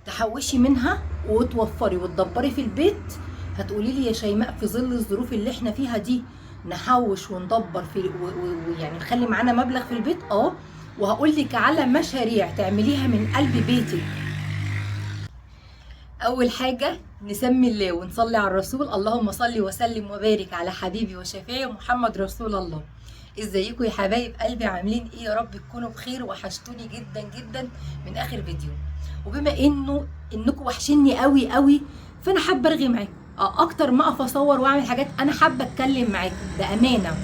تحوشي منها وتوفري وتدبري في البيت. هتقولي لي يا شيماء في ظل الظروف اللي احنا فيها دي نحوش وندبر في ويعني نخلي معانا مبلغ في البيت؟ وهقول لك على مشاريع تعمليها من قلب بيتك. اول حاجه نسمي الله ونصلي على الرسول. اللهم صل وسلم وبارك على حبيبي وشفيعي محمد رسول الله. ازيكم يا حبايب قلبي؟ عاملين ايه؟ يا رب تكونوا بخير. وحشتوني جدا جدا من اخر فيديو. وبما انكم وحشني قوي قوي، فانا حابه ارغي معاكم اكتر ما اقف اصور واعمل حاجات. انا حابه اتكلم معاكم بامانه،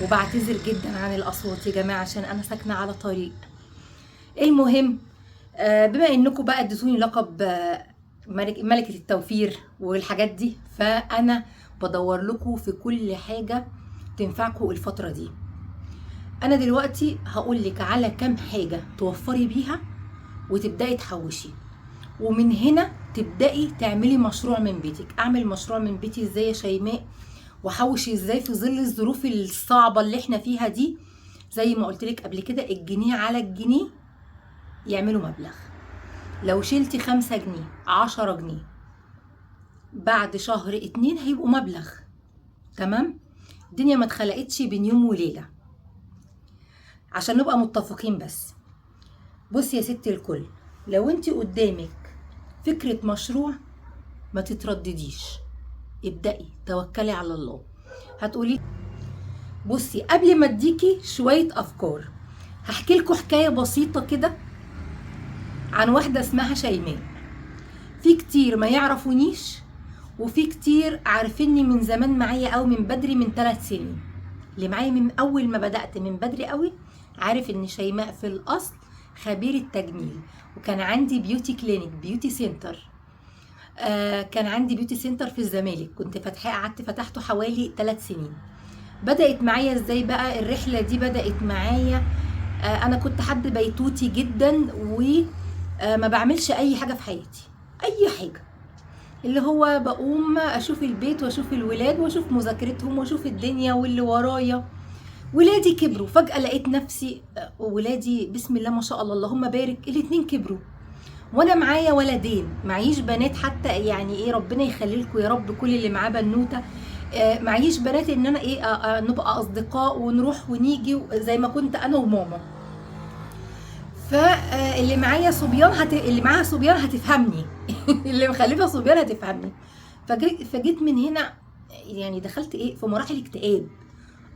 وبعتذر جدا عن الاصوات يا جماعه عشان انا ساكنه على طريق. المهم، بما انكم بقى اديتوني لقب ملكة التوفير والحاجات دي، فانا بدور لكم في كل حاجة تنفعكم الفترة دي. انا دلوقتي هقول لك على كام حاجة توفري بيها وتبدأي تحوشي، ومن هنا تبدأي تعملي مشروع من بيتك. اعمل مشروع من بيتي ازاي يا شيماء؟ وحوشي ازاي في ظل الظروف الصعبة اللي احنا فيها دي؟ زي ما قلت لك قبل كده، الجنيه على الجنيه يعملوا مبلغ. لو شلتي 5 جنيه 10 جنيه بعد شهر 2 هيبقوا مبلغ. تمام؟ الدنيا ما اتخلقتش بين يوم وليلة، عشان نبقى متفقين. بس بصي يا ست الكل، لو انت قدامك فكرة مشروع ما تتردديش، ابدأي، توكلي على الله. هتقولي بصي، قبل ما اديكي شوية افكار هحكي لكم حكاية بسيطة كده عن واحدة اسمها شيماء. في كتير ما يعرفونيش، وفي كتير عارفيني من زمان معايا، او من بدري، من 3 سنين. اللي معايا من اول ما بدأت من بدري قوي عارف ان شيماء في الاصل خبيرة تجميل، وكان عندي بيوتي كلينيك، بيوتي سنتر. كان عندي بيوتي سنتر في الزمالك، كنت قعدت فتحته حوالي 3 سنين. بدأت معايا ازاي بقى الرحلة دي؟ بدأت معايا انا كنت حد بيتوتي جدا، وما بعملش اي حاجة في حياتي، اي حاجة، اللي هو بقوم اشوف البيت واشوف الولاد واشوف مذاكرتهم واشوف الدنيا واللي ورايا. ولادي كبروا فجأة، لقيت نفسي ولادي بسم الله ما شاء الله اللهم بارك الاتنين كبروا، وانا معايا ولدين، معيش بنات حتى. يعني ايه، ربنا يخلي لكم يا رب كل اللي معاه بنوته. معيش بنات ان انا نبقى اصدقاء ونروح ونيجي زي ما كنت انا وماما. فاللي معايا صبيان اللي معاها صبيان هتفهمني اللي مخلفه صبيان هتفهمني. فجيت من هنا، يعني دخلت في مراحل اكتئاب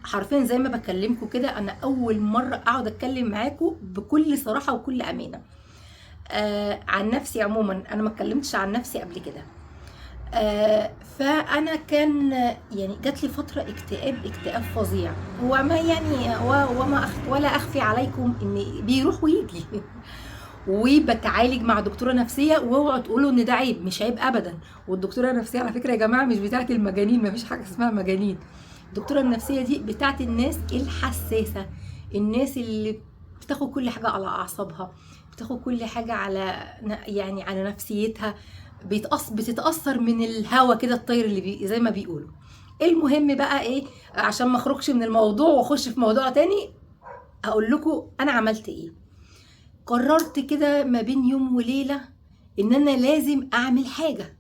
حرفيا. زي ما بكلمكم كده، انا اول مره اقعد اتكلم معاكم بكل صراحه وكل امانه عن نفسي. عموما انا ما اتكلمتش عن نفسي قبل كده. فانا كان يعني جات لي فتره اكتئاب فظيع. وما يعني ولا اخفي عليكم ان بيروح ويجي وبتعالج مع دكتوره نفسيه. واوعوا تقولوا ان ده عيب، مش عيب ابدا. والدكتوره النفسيه على فكره يا جماعه مش بتاعه المجانين، مفيش حاجه اسمها مجانين. الدكتوره النفسيه دي بتاعه الناس الحساسه، الناس اللي بتاخد كل حاجه على اعصابها، بتاخد كل حاجه على نفسيتها، بتتاثر من الهوا كده الطير اللي زي ما بيقولوا. المهم بقى عشان ما اخرجش من الموضوع واخش في موضوع تاني، اقول لكم انا عملت ايه. قررت كده ما بين يوم وليله ان انا لازم اعمل حاجه.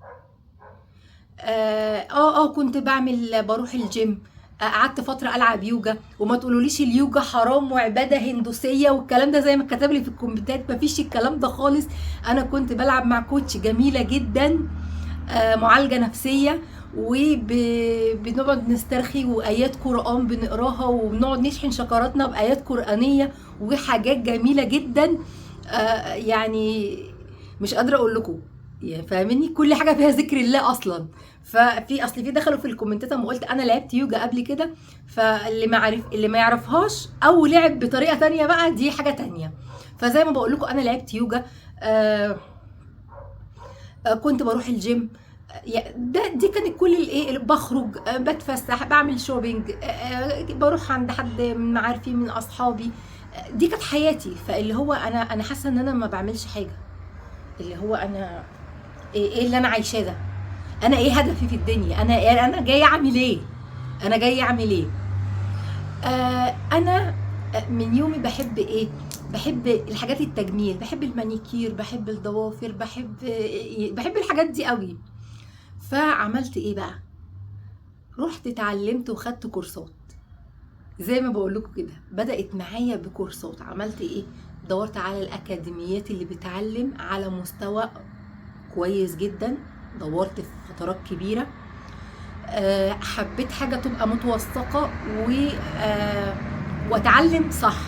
كنت بروح الجيم. قعدت فتره العب يوجا، وما تقولوليش اليوجا حرام وعباده هندوسيه والكلام ده زي ما كتب لي في الكومنتات، مفيش الكلام ده خالص. انا كنت بلعب مع كوتش جميله جدا، معالجه نفسيه، وبنقعد نسترخي وايات قران بنقراها، وبنقعد نشحن شكراتنا بايات قرانيه وحاجات جميله جدا. يعني مش قادره اقول لكم، يعني فاهميني، كل حاجه فيها ذكر الله اصلا. في دخلوا في الكومنتات اما قلت انا لعبت يوجا قبل كده، اللي ما يعرفهاش او لعب بطريقه تانية بقى دي حاجه تانية. فزي ما بقول لكم انا لعبت يوجا. كنت بروح الجيم. دي كانت كل بخرج، بتفسح، بعمل شوبينج، بروح عند حد من معارفي من اصحابي. دي كانت حياتي. فاللي هو انا حاسه ان انا ما بعملش حاجه. اللي هو انا ايه اللي انا عايشاه ده؟ انا ايه هدفي في الدنيا؟ انا جايه اعمل ايه؟ انا جايه اعمل ايه؟ انا من يومي بحب بحب الحاجات التجميل، بحب المانيكير، بحب الضوافر، بحب الحاجات دي قوي. فعملت ايه بقى؟ رحت اتعلمت وخدت كورسات. زي ما بقول لكم كده، بدأت معايا بكورسات. عملت ايه؟ دورت على الاكاديميات اللي بتعلم على مستوى كويس جدا، دورت في فترات كبيرة. حبيت حاجة تبقى متوثقة واتعلم صح،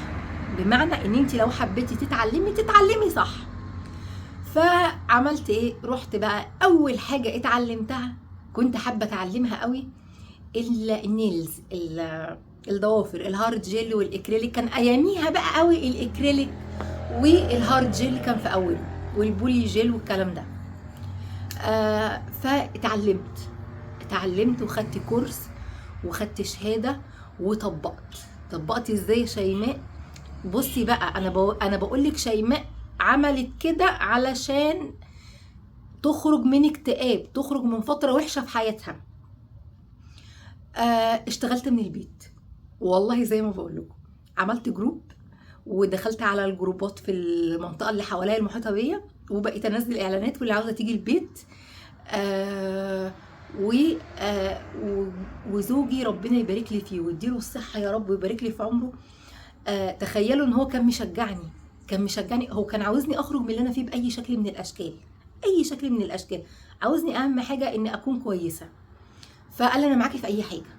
بمعنى ان انت لو حبيتي تتعلمي صح. فعملت ايه؟ رحت بقى اول حاجة اتعلمتها، كنت حابة اتعلمها قوي، النيلز، الضوافر، الهارد جيل والاكريليك. كان اياميها بقى قوي الاكريليك والهارد جيل كان في اوله، والبولي جيل والكلام ده. اتعلمت وخدت كورس وخدت شهادة طبقت ازاي يا شيماء؟ بصي بقى، انا بقول لك شيماء عملت كده علشان تخرج من اكتئاب، تخرج من فترة وحشة في حياتها. اشتغلت من البيت والله زي ما بقول لكم. عملت جروب ودخلت على الجروبات في المنطقة اللي حواليا المحيطة بيا، وبقيت انزل اعلانات واللي عاوزة تيجي البيت. وزوجي ربنا يبارك لي فيه ويديله الصحة يا رب ويبارك لي في عمره. تخيلوا ان هو كان مشجعني. هو كان عاوزني اخرج من اللي انا فيه باي شكل من الاشكال، اي شكل من الاشكال. عاوزني اهم حاجة ان اكون كويسة. فقال انا معاكي في اي حاجة،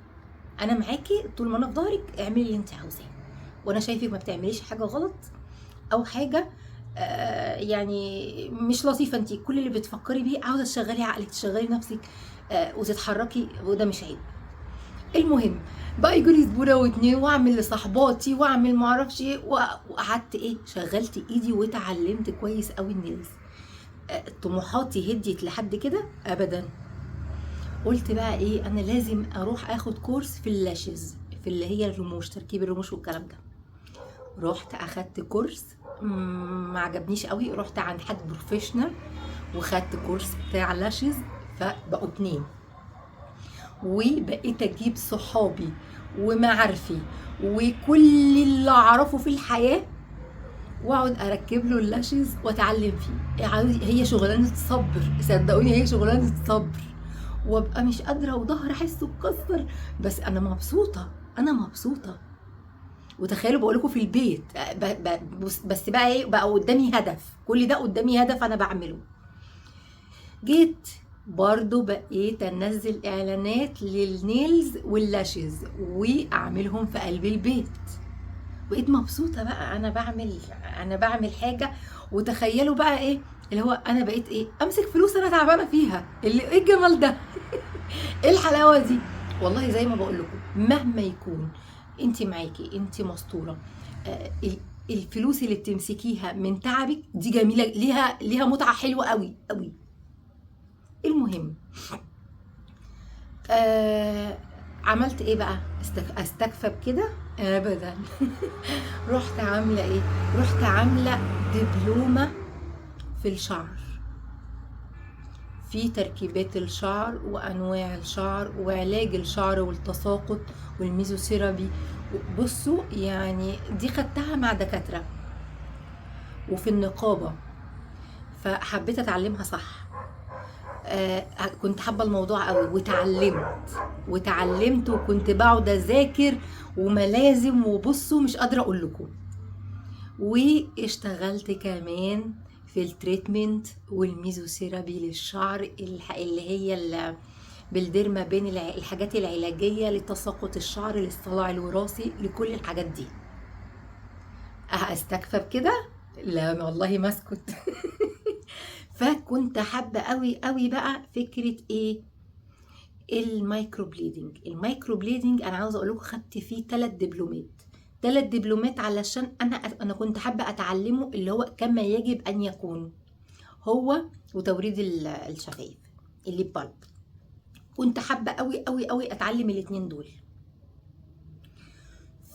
انا معاكي طول ما انا في ظهرك، اعملي اللي انت عاوزاه، وانا شايفك ما بتعمليش حاجة غلط او حاجة يعني مش لطيفه. انت كل اللي بتفكري بيه عاوزه تشغلي عقلك، تشغلي نفسك وتتحركي، وده مش عيب. المهم بقى يجولي زبونه واتنين، واعمل لصحباتي واعمل معرفش ايه، وقعدت ايه، شغلت ايدي واتعلمت كويس قوي النيلز. طموحاتي هديت لحد كده ابدا. قلت بقى ايه، انا لازم اروح اخد كورس في اللاشز، في اللي هي الرموش، تركيب الرموش والكلام ده. رحت اخدت كورس، ما عجبنيش قوي. رحت عند حد بروفيشنال وخدت كورس بتاع لاشز، فبقوا 2. وبقيت اجيب صحابي ومعارفي وكل اللي اعرفه في الحياه، واقعد اركب له اللاشز واتعلم فيه. هي شغلانه صبر، صدقوني هي شغلانه صبر. وابقى مش قادره وظهري احسه اتكسر، بس انا مبسوطه. وتخيلوا بقول لكم في البيت، بس بقى ايه، بقى قدامي هدف، كل ده قدامي هدف انا بعمله. جيت برضو بقيت انزل اعلانات للنيلز واللاشز واعملهم في قلب البيت. بقيت مبسوطه بقى، انا بعمل حاجه. وتخيلوا بقى ايه اللي هو، انا بقيت ايه، امسك فلوس انا تعبانه فيها. ايه الجمال ده؟ ايه الحلاوه دي؟ والله زي ما بقول لكم، مهما يكون انت معاكي، انت مستوره، الفلوس اللي بتمسكيها من تعبك دي جميله، ليها متعه حلوه قوي قوي. المهم عملت ايه بقى؟ استكفى بكده ابدا. رحت عامله ايه؟ رحت عامله دبلومه في الشعر، في تركيبات الشعر وانواع الشعر وعلاج الشعر والتساقط والميزوثيرابي. بصوا يعني دي خدتها مع دكاتره وفي النقابه، فحبيت اتعلمها صح. كنت حابه الموضوع قوي، وتعلمت وكنت بقعد اذاكر وملازم، وبصوا مش قادره اقول لكم. واشتغلت كمان في التريتمنت والميزوثيرابي للشعر، اللي هي بالديرما، بين الحاجات العلاجيه لتساقط الشعر، للصلاع الوراثي، لكل الحاجات دي. استكفى بكده؟ لا والله ما اسكت. فكنت حابه قوي قوي بقى فكره ايه، المايكرو بليدنج. انا عاوزه اقول لكم خدت فيه 3 دبلومات علشان انا كنت حابه اتعلمه، اللي هو كما يجب ان يكون، هو وتوريد الشفايف، الليب بالب. كنت حابه قوي قوي قوي اتعلم الاتنين دول.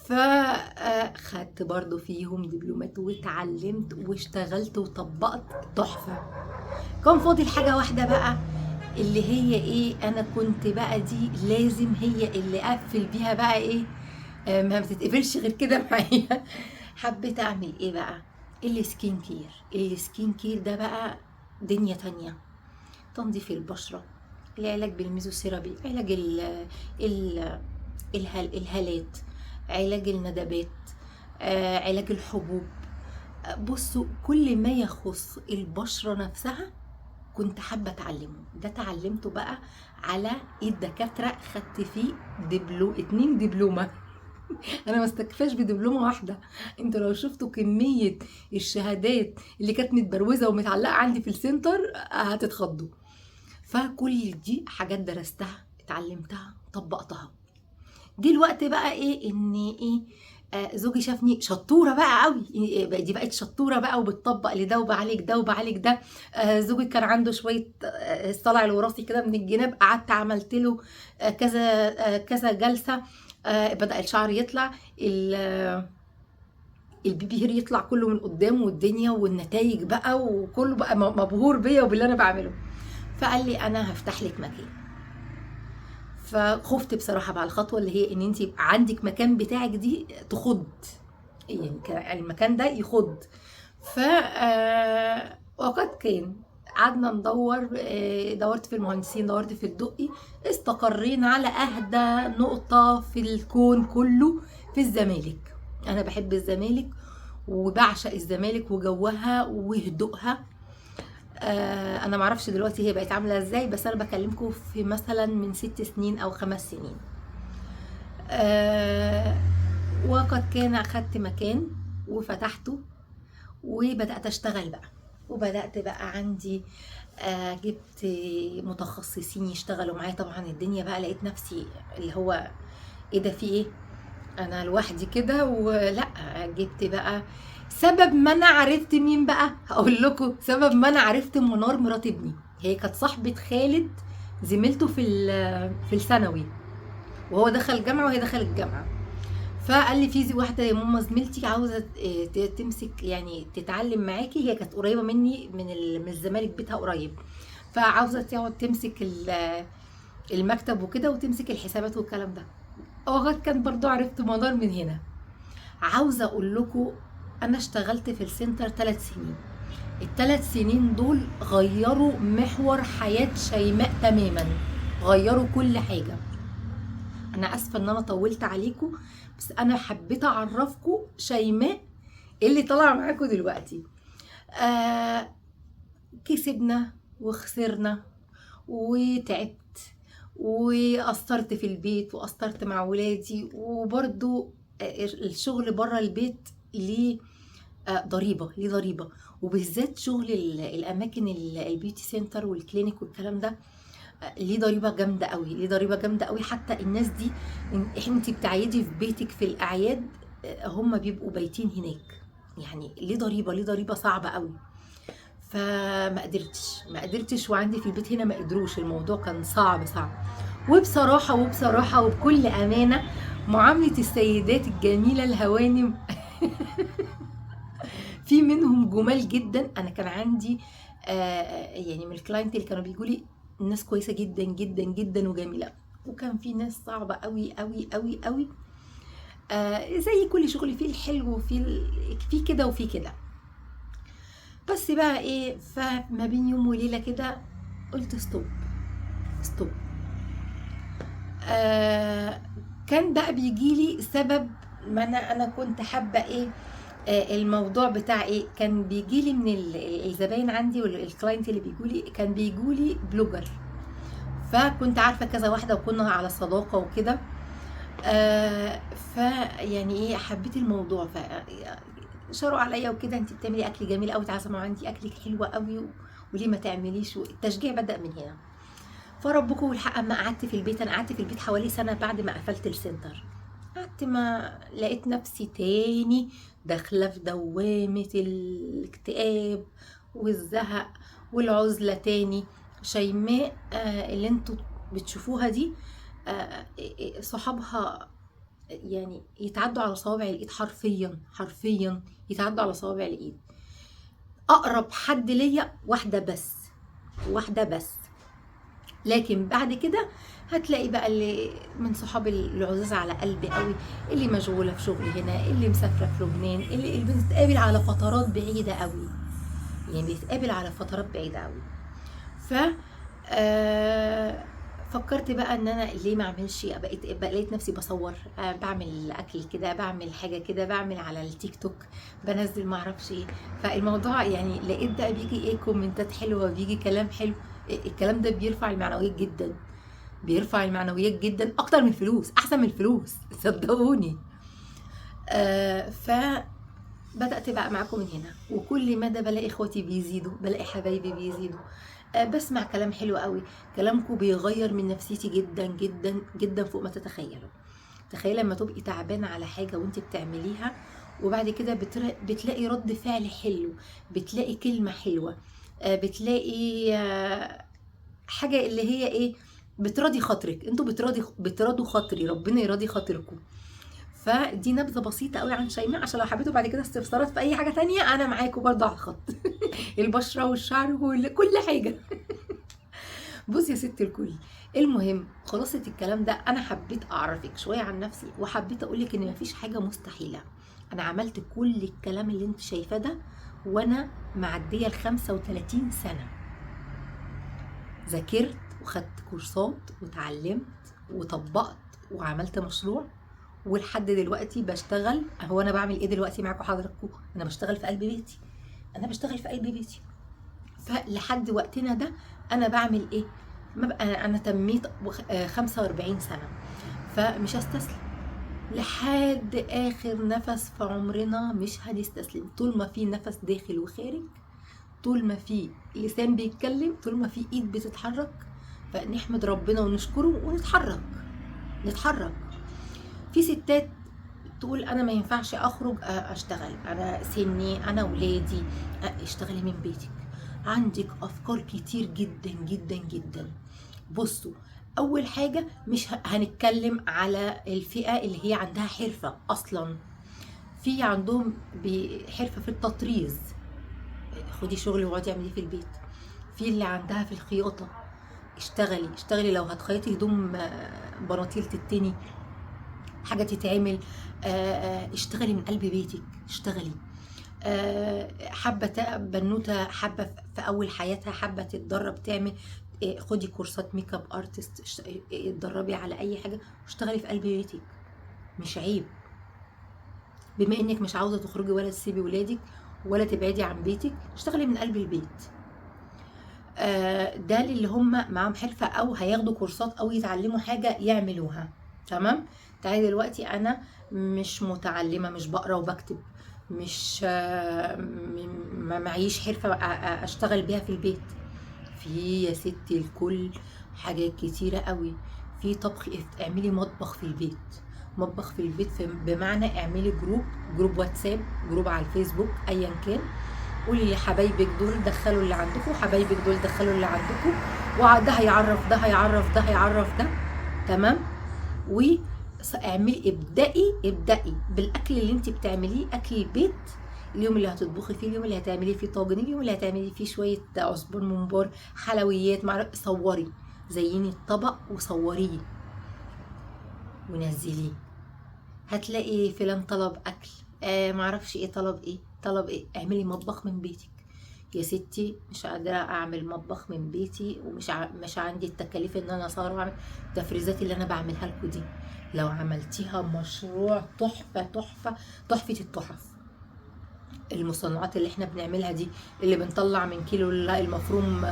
فخدت برضو فيهم دبلومات واتعلمت واشتغلت وطبقت تحفه. كان فاضل حاجه واحده بقى، اللي هي ايه، انا كنت بقى دي لازم هي اللي اقفل بيها بقى ايه، ما بتتقفلش غير كده معايا. حبيت اعمل ايه بقى؟ السكين كير. السكين كير ده بقى دنيا تانية. تنظيف البشرة، العلاج بالميزوثيرابي، علاج ال الهالات، علاج الندبات، علاج الحبوب. بصوا، كل ما يخص البشرة نفسها كنت حابة اتعلمه. ده اتعلمته بقى على ايد دكاترة، خدت فيه 2 دبلومة. انا ما استكفاش بدبلومه واحده. انتوا لو شفتوا كميه الشهادات اللي كانت متبروزه ومتعلقه عندي في السنتر هتتخضوا. فكل دي حاجات درستها، اتعلمتها، طبقتها. دي الوقت بقى ايه ان ايه، زوجي شافني شطوره بقى قوي. دي بقت شطوره بقى وبتطبق لده وبعالج ده وبعالج ده. زوجي كان عنده شويه الصلع الوراثي كده من الجناب، قعدت عملت له كذا جلسه. بدأ الشعر يطلع، البيبي هير يطلع كله من قدام، والدنيا والنتائج بقى، وكله بقى مبهور بيا وباللي انا بعمله. فقال لي انا هفتح لك مكان. فخفت بصراحه بقى الخطوه اللي هي ان انت يبقى عندك مكان بتاعك دي تخض، يعني المكان ده يخض. ف وقد كان قعدنا ندور، دورت في المهندسين، دورت في الدقي، استقرينا على اهدى نقطة في الكون كله في الزمالك. انا بحب الزمالك وبعشق الزمالك وجوها وهدوءها. انا معرفش دلوقتي هي بقت عاملة ازاي، بس انا بكلمكم في مثلا من 6 سنين او 5 سنين. وقد كان اخدت مكان وفتحته وبدأت اشتغل بقى، وبدأت بقى عندي جبت متخصصين يشتغلوا معايا. طبعا الدنيا بقى لقيت نفسي اللي هو ايه ده، في ايه، انا لوحدي كده ولا. جبت بقى سبب ما انا عرفت مين بقى، هقول لكم سبب ما انا عرفت منار مرات ابني. هي كانت صاحبة خالد، زميلته في الثانوي، وهو دخل جامعة وهي دخلت جامعة. فقال لي في واحده يا ماما زميلتي عاوزه تمسك يعني تتعلم معاكي. هي كانت قريبه مني من الزمالك، بيتها قريب، فعاوزه تقعد تمسك المكتب وكده وتمسك الحسابات والكلام ده. اوقات كان برضو عرفت منار من هنا. عاوزه اقول لكم انا اشتغلت في السنتر 3 سنين. ال3 سنين دول غيروا محور حياه شيماء تماما، غيروا كل حاجه. انا اسفه ان انا طولت عليكم، بس انا حبيت اعرفكم شيماء اللي طالعه معاكم دلوقتي. كسبنا وخسرنا وتعبت وقصرت في البيت وقصرت مع ولادي، وبرضو الشغل بره البيت ليه ضريبه، ليه ضريبه، وبالذات شغل الاماكن البيوتي سنتر والكلينيك والكلام ده ليه ضريبه جامده قوي، ليه ضريبه جامده قوي. حتى الناس دي انت بتعيدي في بيتك في الاعياد، هم بيبقوا بايتين هناك. يعني ليه ضريبه، ليه ضريبه صعبه قوي. فما قدرتش وعندي في البيت هنا ما قدروش، الموضوع كان صعب صعب. وبصراحه وبكل امانه، معامله السيدات الجميله الهوانم في منهم جمال جدا. انا كان عندي يعني من الكلاينت اللي كانوا بيجوا لي ناس كويسه جدا جدا جدا وجميله، وكان في ناس صعبه قوي قوي قوي قوي. زي كل شغل فيه الحلو في كده وفي كده. بس بقى ايه، فما بين يوم وليله كده قلت ستوب. كان بقى بيجيلي سبب ما انا كنت حابه ايه. الموضوع بتاع ايه، كان بيجيلي من الزباين عندي والكلاينت اللي بيجولي، كان بيجولي بلوجر. فكنت عارفه كذا واحده وكنا على صداقه وكده. فيعني ايه، حبيت الموضوع. شاروا عليا وكده، انت بتعملي اكل جميل قوي، تعالى عندي اكلك حلوه قوي وليه ما تعمليش. التشجيع بدأ من هنا. فربكم والحق اما قعدت في البيت، انا قعدت في البيت حوالي سنه بعد ما قفلت السنتر. قعدت ما لقيت نفسي تاني داخله في دوامه الاكتئاب والزهق والعزله تاني. شيماء اللي انتوا بتشوفوها دي صحابها يعني يتعدوا على صوابع الايد، حرفيا حرفيا يتعدوا على صوابع الايد. اقرب حد ليا واحده بس، واحده بس. لكن بعد كده هتلاقي بقى اللي من صحاب العزاز على قلبي قوي، اللي مشغوله في شغل هنا، اللي مسافره في لبنان، اللي بنتقابل على فترات بعيده قوي، يعني بنتقابل على فترات بعيده قوي. ف فكرت بقى ان انا ليه ما اعملش، بقى لقيت نفسي بصور، بعمل اكل كده، بعمل حاجه كده، بعمل على التيك توك، بنزل ما اعرفش ايه. فالموضوع يعني لقيت بقى بيجي ايه كومنتات حلوه، بيجي كلام حلو. الكلام ده بيرفع المعنويات جدا، بيرفع المعنويات جدا اكتر من الفلوس، احسن من الفلوس صدقوني. ف بدأت بقى معاكم من هنا، وكل مدى بلاقي اخواتي بيزيدوا، بلاقي حبايبي بيزيدوا. بسمع كلام حلو قوي، كلامكم بيغير من نفسيتي جدا جدا جدا فوق ما تتخيلوا. تخيل لما تبقي تعبانه على حاجه وانت بتعمليها، وبعد كده بتلاقي رد فعل حلو، بتلاقي كلمه حلوه، بتلاقي حاجه اللي هي ايه، بتراضي خاطرك. انتوا بتراضوا خاطري، ربنا يراضي خاطركم. فدي نبذه بسيطه قوي عن شيماء، عشان لو حبيتوا بعد كده استفسارات في اي حاجه تانية انا معاكم برضه على الخط. البشره والشعر وكل حاجه. بص يا ست الكل، المهم خلاصة الكلام ده، انا حبيت اعرفك شويه عن نفسي، وحبيت اقولك ان مفيش حاجه مستحيله. انا عملت كل الكلام اللي انت شايفاه ده وانا معديه ال 35 سنه. ذاكرت وخدت كورسات وتعلمت وطبقت وعملت مشروع، ولحد دلوقتي بشتغل. هو انا بعمل ايه دلوقتي معاكم حضراتكم؟ انا بشتغل في قلب بيتي، انا بشتغل في قلب بيتي. فلحد وقتنا ده انا بعمل ايه؟ ما بقى انا تميت 45 سنه، فمش هستسلم لحد اخر نفس في عمرنا. مش هنستسلم طول ما في نفس داخل وخارج، طول ما في لسان بيتكلم، طول ما في ايد بتتحرك. فنحمد ربنا ونشكره ونتحرك، نتحرك. في ستات تقول انا ما ينفعش اخرج اشتغل، انا سني، انا ولادي. اشتغلي من بيتك، عندك افكار كتير جدا جدا جدا. بصوا، اول حاجه مش هنتكلم على الفئه اللي هي عندها حرفه اصلا. في عندهم حرفه في التطريز، خدي شغل واقعدي اعمليه في البيت. في اللي عندها في الخياطه، اشتغلي اشتغلي. لو هتخيطي هدوم بناطيل تتني، حاجه تتعمل، اشتغلي من قلب بيتك، اشتغلي. حابه بنوته، حابه في اول حياتها حابه تتدرب تعمل، خدي كورسات ميك اب ارتست، اتدربي على اي حاجه واشتغلي في قلب بيتك، مش عيب. بما انك مش عاوزه تخرجي ولا تسيبي ولادك ولا تبعدي عن بيتك، اشتغلي من قلب البيت. ده اللي هم معاهم حرفه او هياخدوا كورسات او يتعلموا حاجه يعملوها. تمام. تعالي دلوقتي انا مش متعلمه، مش بقرا وبكتب، مش ما معيش حرفه اشتغل بيها في البيت. في يا ستي الكل حاجات كتيره قوي. في طبخ، اعملي مطبخ في البيت. مطبخ في البيت بمعنى اعملي جروب واتساب، جروب على الفيسبوك، ايا كان. قولي لحبايبك دول دخلوا اللي عندكم، حبايبك دول دخلوا اللي عندكم، وده هيعرف ده، هيعرف ده، هيعرف ده. تمام. واعملي، ابدأي بالاكل اللي انت بتعمليه، اكل البيت. اليوم اللي هتطبخي فيه، اليوم اللي هتعملي فيه طاجن، اليوم اللي هتعملي فيه شويه عصبون ممبار، حلويات، صوري، زيني الطبق وصوريه ونزليه. هتلاقي فلان طلب اكل، معرفش ايه طلب، ايه. اعملي مطبخ من بيتك. يا ستي مش قادره اعمل مطبخ من بيتي، ومش مش عندي التكاليف ان انا اصور واعمل التفريزات اللي انا بعملها لكم دي. لو عملتيها مشروع تحفه تحفه تحفه التحف. المصنعات اللي احنا بنعملها دي، اللي بنطلع من كيلو المفروم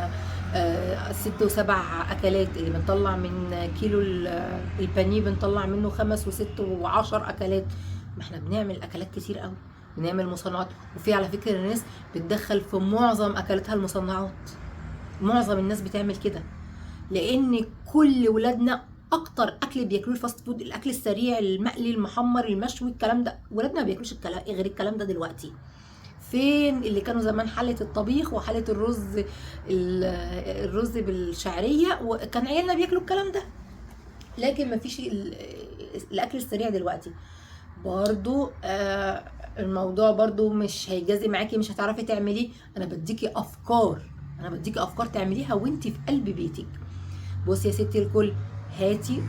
6 و7 اكلات، اللي بنطلع من كيلو البانيه بنطلع منه 5 و6 و10 اكلات. ما احنا بنعمل اكلات كتير قوي، بنعمل مصنعات. وفي على فكره الناس بتدخل في معظم اكلاتها المصنعات، معظم الناس بتعمل كده. لان كل ولادنا اكتر اكل بياكلوه الفاست فود، الاكل السريع، المقلي، المحمر، المشوي، الكلام ده. ولادنا ما بياكلوش غير الكلام ده دلوقتي. فين اللي كانوا زمان حلة الطبيخ وحلة الرز بالشعرية، وكان عيالنا بياكلوا الكلام ده. لكن ما فيش الاكل السريع دلوقتي. برضو الموضوع برضو مش هيجازي معاكي، مش هتعرفي تعمليه. انا بديكي افكار تعمليها وانتي في قلب بيتك. بصي يا ستي الكل، هاتي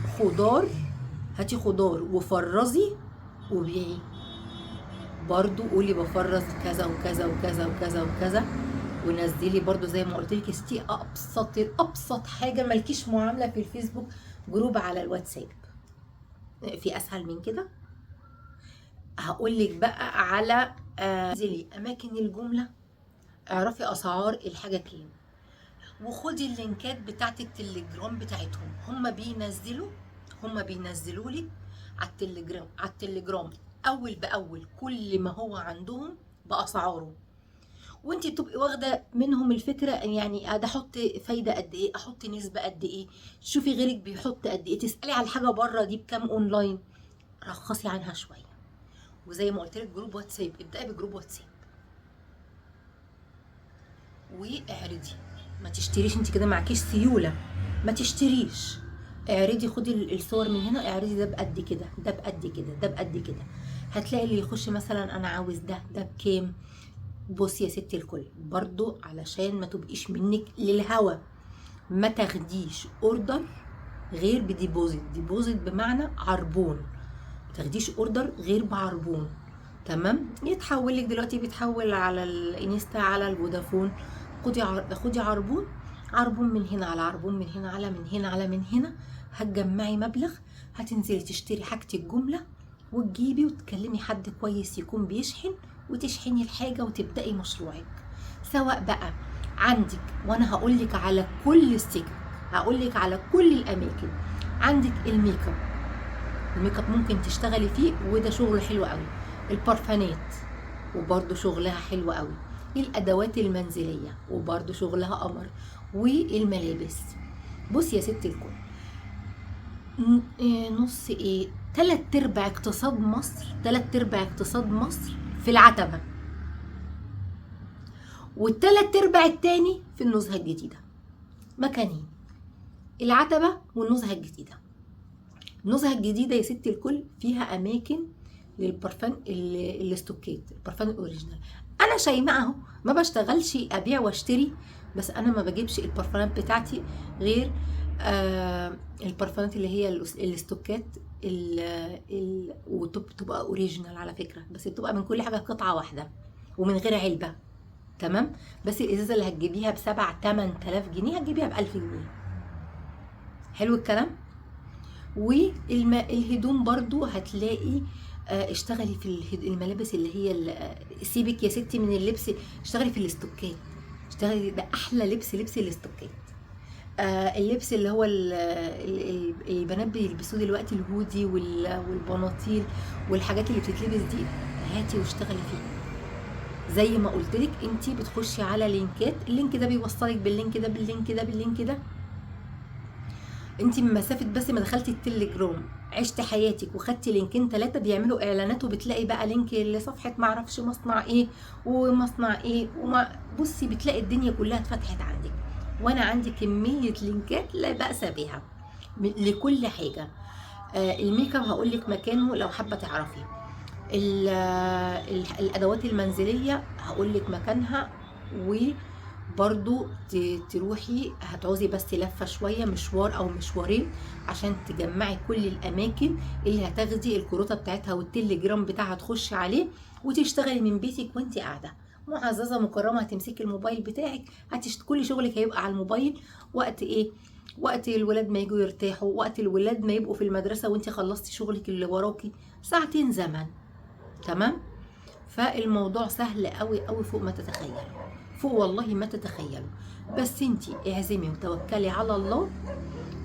خضار وفرزي وبيعي. برضو قولي بفرز كذا وكذا وكذا وكذا وكذا، ونزلي برضو زي ما قلت لك يا ستي ابسط حاجه. مالكيش معامله في الفيسبوك، جروب على الواتساب، في اسهل من كده؟ هقول لك بقى على انزلي اماكن الجمله، اعرفي اسعار الحاجه كام، وخدي اللينكات بتاعت التليجرام بتاعتهم. هم بينزلوا لك على التليجرام اول باول كل ما هو عندهم باسعاره، وانت تبقي واخده منهم الفكره، يعني ده احط فايده قد ايه، احط نسبه قد ايه، تشوفي غيرك بيحط قد ايه، تسالي على الحاجه بره دي بكام اونلاين، رخصي عنها شويه. وزي ما قلت لك جروب واتساب، ابداي بجروب واتساب واعرضي. ما تشتريش انت كده، معكيش سيوله، ما تشتريش، اعرضي. خدي الصور من هنا، اعرضي ده بقد كده، ده بقد كده، ده بقد كده. هتلاقي اللي يخش مثلا انا عاوز ده بكام. بصي يا ستي الكل، برضو علشان ما تبقيش منك للهوا، ما تاخديش اوردر غير ديبوزيت بمعنى عربون. ما تاخديش اوردر غير بعربون، تمام؟ يتحول لك دلوقتي، بيتحول على الانستا، على الفودافون. خدي عربون من هنا، على عربون من هنا، على من هنا، على من هنا. هتجمعي مبلغ، هتنزلي تشتري حاجتك جمله، وتجيبي وتكلمي حد كويس يكون بيشحن، وتشحني الحاجه وتبداي مشروعك. سواء بقى عندك، وانا هقولك على كل السكك، هقولك على كل الاماكن. عندك الميك اب ممكن تشتغلي فيه، وده شغل حلو قوي. البارفانات وبرده شغلها حلو قوي. الادوات المنزليه وبرده شغلها قمر. والملابس. بصي يا ستي الكل، نص تلات ارباع اقتصاد مصر في العتبه، والتلات ارباع التاني في النزهه الجديده. مكانين، العتبه والنزهه الجديده. النزهه الجديده يا ستي الكل فيها اماكن للبرفان الاستوكيت، البرفان الاوريجينال. انا شيماء اهو، ما بشتغلش ابيع واشتري، بس انا ما بجيبش البرفانات بتاعتي غير البرفانات اللي هي الاستوكات، وتبقى اوريجينال على فكره، بس بتبقى من كل حاجه قطعه واحده ومن غير علبه، تمام؟ بس الازازه اللي هتجيبيها ب7-8 آلاف جنيه هتجيبيها ب1000 جنيه. حلو الكلام؟ والهدوم برضو هتلاقي، اشتغلي في الملابس اللي هي سيبك يا ستي من اللبس، اشتغلي في الاستوكات، اشتغلي، ده احلى لبس الاستوكات. اللبس اللي هو البنات بيلبسوه دلوقتي، الهودي والبناطيل والحاجات اللي بتتلبس دي، هاتي واشتغلي فيه. زي ما قلت لك، انت بتخشي على لينكات، اللينك ده بيوصلك باللينك ده باللينك ده باللينك ده. انت من مسافه بس ما دخلتي التليجرام، عشت حياتك وخدتي لينكين 3 بيعملوا اعلانات، وبتلاقي بقى لينك لصفحه معرفش مصنع ايه ومصنع ايه بصي بتلاقي الدنيا كلها اتفتحت عندك. وانا عندي كميه لينكات لا باس بها لكل حاجه. الميك اب هقول لك مكانه لو حابه تعرفي. الادوات المنزليه هقول لك مكانها، وبرضو تروحي هتعوزي بس لفه شويه، مشوار او مشوارين، عشان تجمعي كل الاماكن اللي هتاخدي الكروته بتاعتها والتليجرام بتاعها، تخشي عليه وتشتغلي من بيتك وانت قاعده معززه مكرمه. هتمسكي الموبايل بتاعك، كل شغلك هيبقى على الموبايل. وقت الولاد ما يجوا يرتاحوا، وقت الولاد ما يبقوا في المدرسه وانت خلصتي شغلك اللي وراكي، ساعتين زمن، تمام؟ فالموضوع سهل قوي قوي فوق ما تتخيلوا، فوق والله ما تتخيلوا. بس انت اعزمي وتوكلي على الله،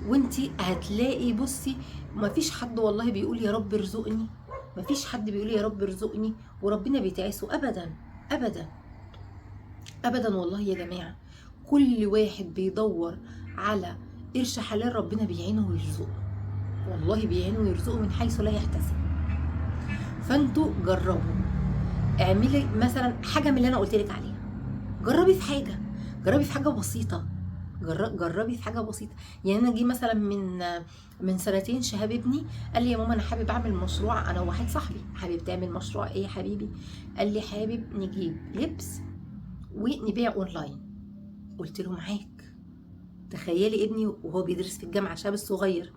وانت هتلاقي. بصي، ما فيش حد والله بيقول يا رب ارزقني، ما فيش حد بيقول يا رب ارزقني وربنا بيتعسه، ابدا ابدا ابدا والله يا جماعه. كل واحد بيدور على قرش حلال ربنا بيعينه ويرزقه، والله بيعينه ويرزقه من حيث لا يحتسب. فانتوا جربوا، اعملي مثلا حاجه من اللي انا قلت لك عليها، جربي في حاجه بسيطه، جربي في حاجه بسيطه. يعني انا جي مثلا من سنتين شهاب ابني قال لي يا ماما انا حابب اعمل مشروع، انا وواحد صاحبي. حابب تعمل مشروع ايه يا حبيبي؟ قال لي حابب نجيب لبس ونبيع اونلاين. قلت له معاك، تخيلي ابني وهو بيدرس في الجامعه، شاب صغير،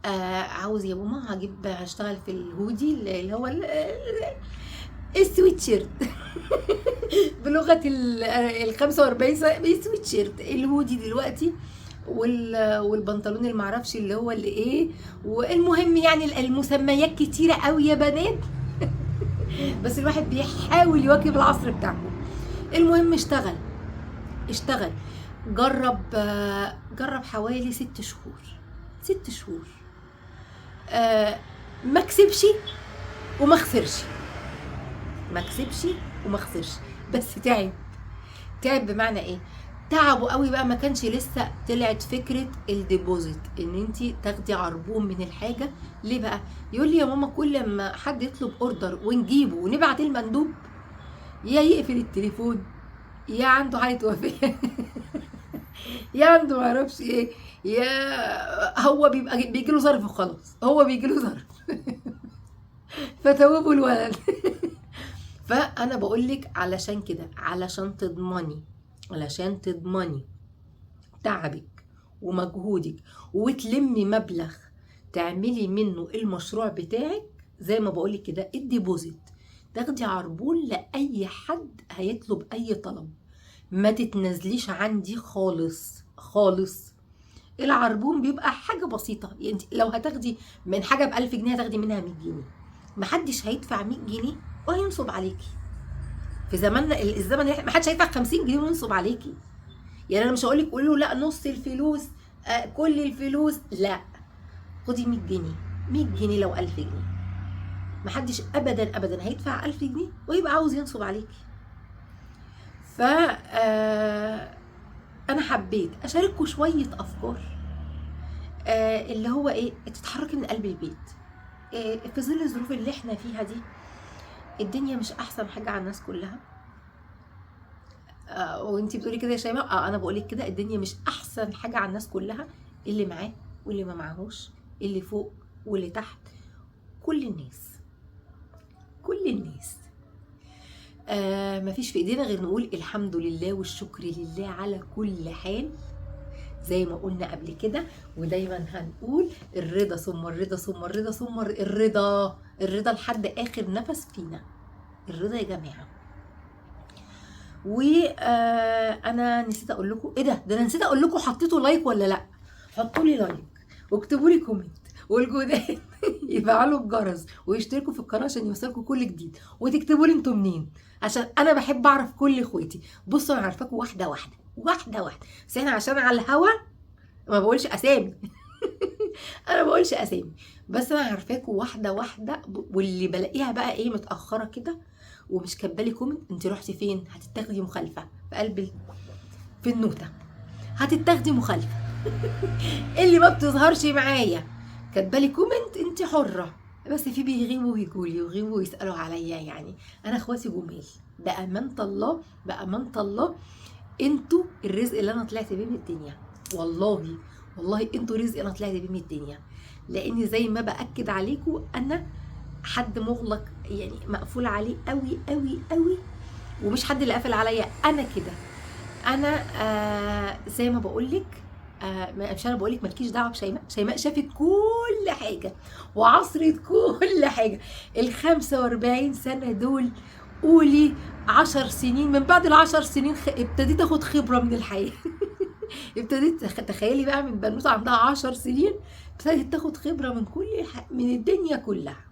عاوز يا ماما هشتغل في الهودي اللي هو السويتشيرت بلغه ال 45 سنه، السويتشيرت الهودي دلوقتي، والبنطلون اللي معرفش اللي هو اللي ايه، والمهم يعني المسميات كتيره قوي يا بنات بس الواحد بيحاول يواكب العصر بتاعه. المهم اشتغل جرب حوالي 6 شهور، 6 شهور، ما كسبش وما خسرش، ما كسبش وما خسرش، بس تعب بمعنى ايه؟ تعبوا قوي بقى، ما كانش لسه طلعت فكره الديبوزيت، ان انت تاخدي عربون من الحاجه. ليه بقى؟ يقول لي يا ماما كل ما حد يطلب اوردر ونجيبه ونبعت المندوب، يا يقفل التليفون، يا عنده حاله وفاه يا عنده معرفش ايه، يا هو بيبقى بيجيله ظرف وخلاص، هو بيجيله ظرف فتوبوا الولد فانا بقول لك علشان كده، علشان تضمني تعبك ومجهودك وتلمي مبلغ تعملي منه المشروع بتاعك، زي ما بقولك كده الديبوزيت، تاخدي عربون لاي حد هيطلب اي طلب، ما تتنازليش عندي خالص. العربون بيبقى حاجه بسيطه، يعني لو هتاخدي من حاجه ب1000 جنيه هتاخدي منها 100 جنيه، محدش هيدفع 100 جنيه وهينصب عليكي. في زماننا الزمن ما حدش هيدفع 50 جنيه وينصب عليكي. يعني انا مش هقول لك قولي له لا نص الفلوس، كل الفلوس، لا، خدي 100 جنيه، 100 جنيه لو 1000 جنيه، ما حدش ابدا هيدفع 1000 جنيه ويبقى عاوز ينصب عليكي. ف انا حبيت اشارككم شويه افكار، اللي هو ايه، تتحركي من قلب البيت. في ظل الظروف اللي احنا فيها دي، الدنيا مش احسن حاجه على الناس كلها. وانتي بتقولي كده يا شيماء، انا بقولك كده، الدنيا مش احسن حاجه على الناس كلها، اللي معاه واللي ما معاهوش، اللي فوق واللي تحت، كل الناس. مفيش في ايدينا غير نقول الحمد لله والشكر لله على كل حال، زي ما قلنا قبل كده، ودايما هنقول الرضا ثم الرضا ثم الرضا ثم الرضا لحد اخر نفس فينا، الرضا يا جماعه. وانا نسيت اقول لكم ايه ده انا نسيت اقول لكم، حطيتوا لايك ولا لا؟ حطوا لي لايك واكتبوا لي كومنت، والجداد يفعلوا الجرس ويشتركوا في القناه عشان يوصلكم كل جديد، وتكتبوا لي انتوا منين، عشان انا بحب اعرف كل اخواتي. بصوا انا عارفاكم واحده بس احنا عشان على الهوا ما بقولش اسامي انا ما بقولش اسامي، بس انا عارفاكم واحده، واللي بلاقيها بقى ايه متاخره كده ومش كاتبالي كومنت، انت رحتي فين؟ هتتاخدي مخالفه في قلب في النوته، هتتاخدي مخالفه اللي ما بتظهرش معايا كاتبالي كومنت انت حره، بس في بيغيبوا ويجولي ويغيبوا ويسالوا عليا، يعني انا اخواتي جمال، بامانه الله انتوا الرزق اللي انا طلعت بيه من الدنيا، والله انتوا رزق انا طلعت بيه من الدنيا، لاني زي ما باكد عليكم انا حد مغلق، يعني مقفول عليه قوي، ومش حد اللي قافل عليا، انا كده. انا زي ما بقولك، مش انا بقولك مالكيش دعوه بشيماء شافت كل حاجه وعصرت كل حاجه، ال45 سنه دول، قولي 10 سنين، من بعد ال10 سنين ابتديت اخد خبره من الحياه ابتديت تخيلي بقى من بنوته عندها 10 سنين ابتديت تاخد خبره من الدنيا كلها.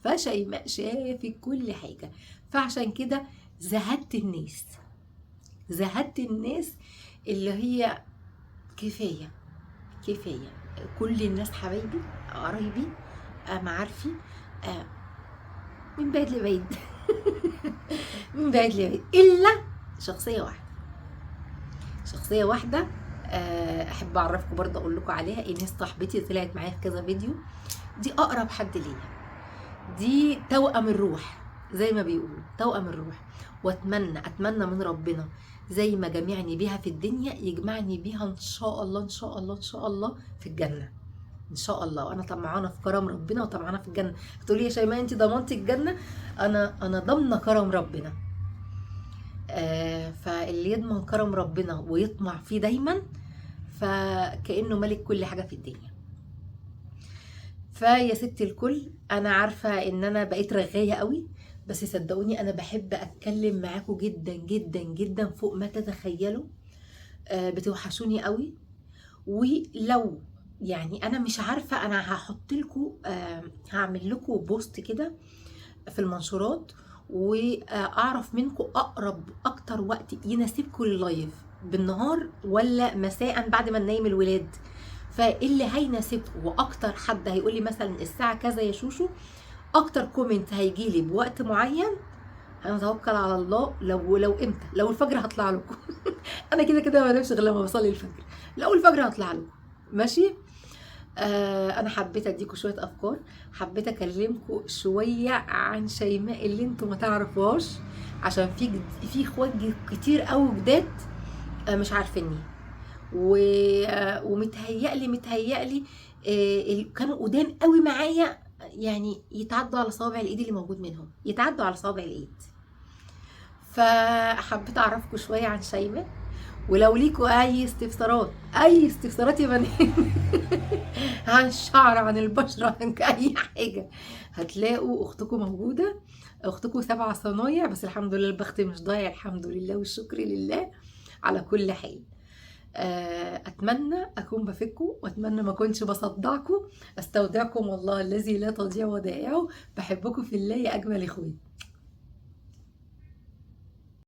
فشيماء شافت كل حاجه، فعشان كده زهدت الناس اللي هي كفايه كل الناس حبايبي قرايبي معارفي، من بعيد لبعيد من بعيد لبعيد، الا شخصيه واحده احب اعرفكم برضه، اقول لكم عليها، ايناس صاحبتي طلعت معايا في كذا فيديو، دي اقرب حد ليا، دي توأم الروح زي ما بيقولوا، توأم الروح، اتمنى من ربنا زي ما جمعني بيها في الدنيا يجمعني بيها ان شاء الله في الجنه ان شاء الله. وانا طمعانه في كرم ربنا وطمعانه في الجنه. هتقولي يا شيماء انت ضمنتي الجنه؟ انا ضامنه كرم ربنا. فاللي يضمن كرم ربنا ويطمع فيه دايما فكأنه ملك كل حاجة في الدنيا. فيا ست الكل، انا عارفة ان انا بقيت رغاية قوي، بس صدقوني انا بحب اتكلم معاكم جدا جدا جدا فوق ما تتخيلوا. بتوحشوني قوي. ولو يعني انا مش عارفة، انا هحط لكم هعمل لكم بوست كده في المنشورات، واعرف منكم اقرب اكتر وقت يناسبكم لللايف، بالنهار ولا مساء بعد ما ننيم الولاد. فاللي هيناسبكم واكتر حد هيقول لي مثلا الساعه كذا يا شوشو، اكتر كومنت هيجي لي بوقت معين، هنتوكل على الله. لو امتى، لو الفجر هطلع لكم. انا كده كده ما بنامش غير لما بصلي الفجر. لو الفجر هطلع لكم. ماشي. انا حبيت اديكم شويه افكار، حبيت اكلمكم شويه عن شيماء اللي انتوا ما تعرفوهاش، عشان في اخوات كتير قوي جداد مش عارفيني. ومتهيألي كانوا قدام قوي معايا، يعني يتعدوا على صوابع الايد اللي موجود منهم، يتعدوا على صوابع الايد. فحبيت اعرفكم شويه عن شيماء. ولو ليكوا اي استفسارات يا بنات، عن الشعر، عن البشره، عن اي حاجه، هتلاقوا اختكم موجوده. اختكم 7 صنايع، بس الحمد لله البخت مش ضايع، الحمد لله والشكر لله على كل حال. اتمنى اكون بفيدكم، واتمنى ما اكونش بصدعكم. استودعكم والله الذي لا تضيع ودائعه. بحبكم في الله يا اجمل اخوات.